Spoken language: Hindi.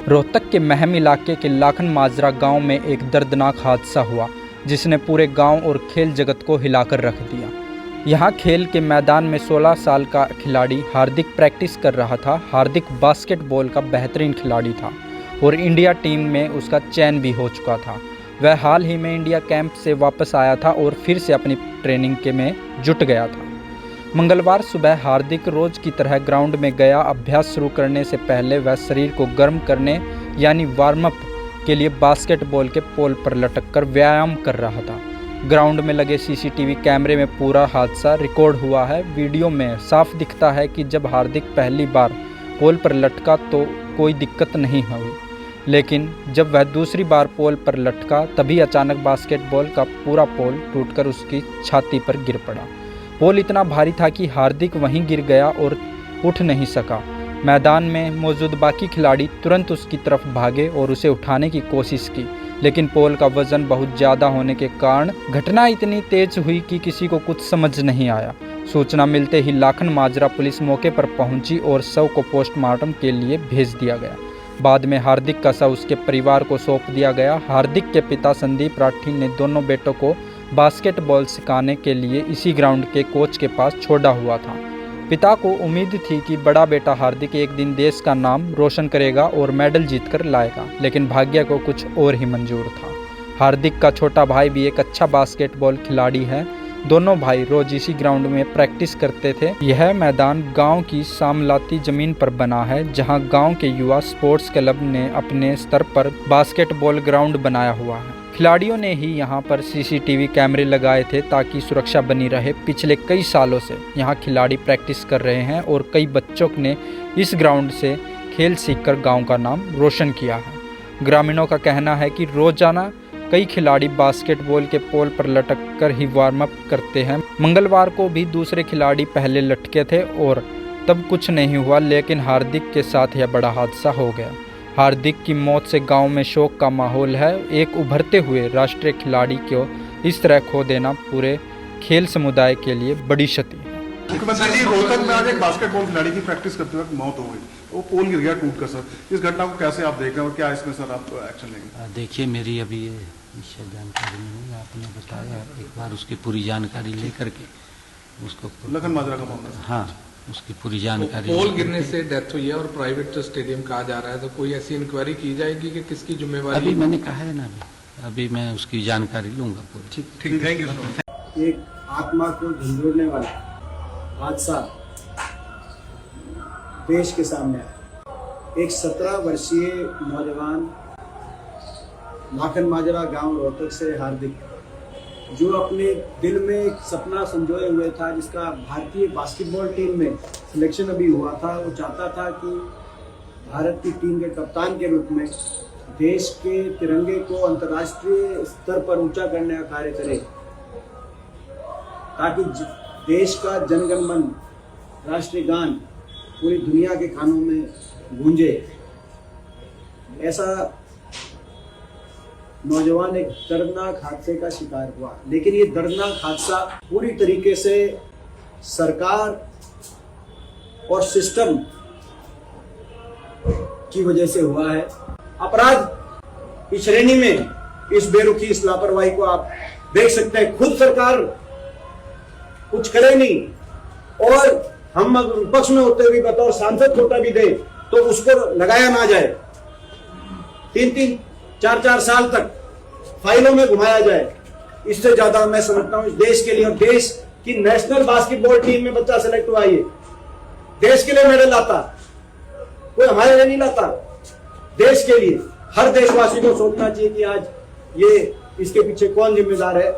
रोहतक के महम इलाके के लाखन माजरा गांव में एक दर्दनाक हादसा हुआ जिसने पूरे गांव और खेल जगत को हिलाकर रख दिया। यहां खेल के मैदान में 16 साल का खिलाड़ी हार्दिक प्रैक्टिस कर रहा था। हार्दिक बास्केटबॉल का बेहतरीन खिलाड़ी था और इंडिया टीम में उसका चयन भी हो चुका था। वह हाल ही में इंडिया कैंप से वापस आया था और फिर से अपनी ट्रेनिंग में जुट गया था। मंगलवार सुबह हार्दिक रोज की तरह ग्राउंड में गया। अभ्यास शुरू करने से पहले वह शरीर को गर्म करने यानी वार्म अप के लिए बास्केटबॉल के पोल पर लटककर व्यायाम कर रहा था। ग्राउंड में लगे सीसीटीवी कैमरे में पूरा हादसा रिकॉर्ड हुआ है। वीडियो में साफ दिखता है कि जब हार्दिक पहली बार पोल पर लटका तो कोई दिक्कत नहीं हुई, लेकिन जब वह दूसरी बार पोल पर लटका तभी अचानक बास्केटबॉल का पूरा पोल टूटकर उसकी छाती पर गिर पड़ा। पोल इतना भारी था कि हार्दिक वहीं गिर गया और उठ नहीं सका। मैदान में मौजूद बाकी खिलाड़ी तुरंत उसकी तरफ भागे और उसे उठाने की कोशिश की, लेकिन पोल का वजन बहुत ज़्यादा होने के कारण घटना इतनी तेज हुई कि किसी को कुछ समझ नहीं आया। सूचना मिलते ही लाखन माजरा पुलिस मौके पर पहुंची और शव को पोस्टमार्टम के लिए भेज दिया गया। बाद में हार्दिक का शव उसके परिवार को सौंप दिया गया। हार्दिक के पिता संदीप राठी ने दोनों बेटों को बास्केटबॉल सिखाने के लिए इसी ग्राउंड के कोच के पास छोड़ा हुआ था। पिता को उम्मीद थी कि बड़ा बेटा हार्दिक एक दिन देश का नाम रोशन करेगा और मेडल जीतकर लाएगा, लेकिन भाग्य को कुछ और ही मंजूर था। हार्दिक का छोटा भाई भी एक अच्छा बास्केटबॉल खिलाड़ी है। दोनों भाई रोज इसी ग्राउंड में प्रैक्टिस करते थे। यह मैदान गांव की सामलाती जमीन पर बना है, जहां गांव के युवा स्पोर्ट्स क्लब ने अपने स्तर पर बास्केटबॉल ग्राउंड बनाया हुआ है। खिलाड़ियों ने ही यहां पर सीसीटीवी कैमरे लगाए थे ताकि सुरक्षा बनी रहे। पिछले कई सालों से यहां खिलाड़ी प्रैक्टिस कर रहे हैं और कई बच्चों ने इस ग्राउंड से खेल सीखकर गांव का नाम रोशन किया है। ग्रामीणों का कहना है कि रोजाना कई खिलाड़ी बास्केटबॉल के पोल पर लटक कर ही वार्म अप करते हैं। मंगलवार को भी दूसरे खिलाड़ी पहले लटके थे और तब कुछ नहीं हुआ, लेकिन हार्दिक के साथ यह बड़ा हादसा हो गया। हार्दिक की मौत से गांव में शोक का माहौल है। एक उभरते हुए राष्ट्रीय खिलाड़ी को इस तरह खो देना पूरे खेल समुदाय के लिए बड़ी क्षति है। मुख्यमंत्री जी, रोहतक में आज एक बास्केटबॉल खिलाड़ी की प्रैक्टिस करते वक्त मौत हो गई, वो पोल गिर गया टूट कर। सर, इस घटना को कैसे आप देख रहे हैं और क्या इसमें सर आप एक्शन लेंगे? देखिए, मेरी अभी ये निश्चय जानकारी नहीं है। आपने बताया, एक बार उसकी पूरी जानकारी लेकर के उसको लखन माजरा का मामला। हाँ, उसकी पूरी जानकारी। पोल गिरने से डेथ हुई है और प्राइवेट स्टेडियम कहा जा रहा है, तो कोई ऐसी इंक्वायरी की जाएगी कि किसकी जिम्मेवारी? अभी मैंने कहा है ना, अभी मैं उसकी जानकारी लूंगा पूरी। ठीक, थैंक यू। एक आत्मा को झंझोड़ने वाला हादसा देश के सामने आया। एक 17 वर्षीय नौजवान लाखन माजरा गांव रोहतक से हार्दिक, जो अपने दिल में एक सपना संजोए हुए था, जिसका भारतीय बास्केटबॉल टीम में सिलेक्शन अभी हुआ था। वो चाहता था कि भारत की टीम के कप्तान के रूप में देश के तिरंगे को अंतर्राष्ट्रीय स्तर पर ऊंचा करने का कार्य करे, ताकि देश का जनगण मन राष्ट्रीय गान पूरी दुनिया के कानों में गूंजे। ऐसा नौजवान एक दर्दनाक हादसे का शिकार हुआ, लेकिन ये दर्दनाक हादसा पूरी तरीके से सरकार और सिस्टम की वजह से हुआ है। अपराध की श्रेणी में इस बेरुखी, इस लापरवाही को आप देख सकते हैं। खुद सरकार कुछ करे नहीं और हम विपक्ष में होते हुए बतौर सांसद कोटा भी दे तो उसको लगाया ना जाए। 3-3, 4-4 साल तक फाइलों में घुमाया जाए। इससे ज्यादा मैं समझता हूं इस देश के लिए, और देश की नेशनल बास्केटबॉल टीम में बच्चा सेलेक्ट हुआ, ये देश के लिए मेडल लाता, कोई हमारे लिए नहीं लाता, देश के लिए। हर देशवासी को सोचना चाहिए कि आज ये इसके पीछे कौन जिम्मेदार है।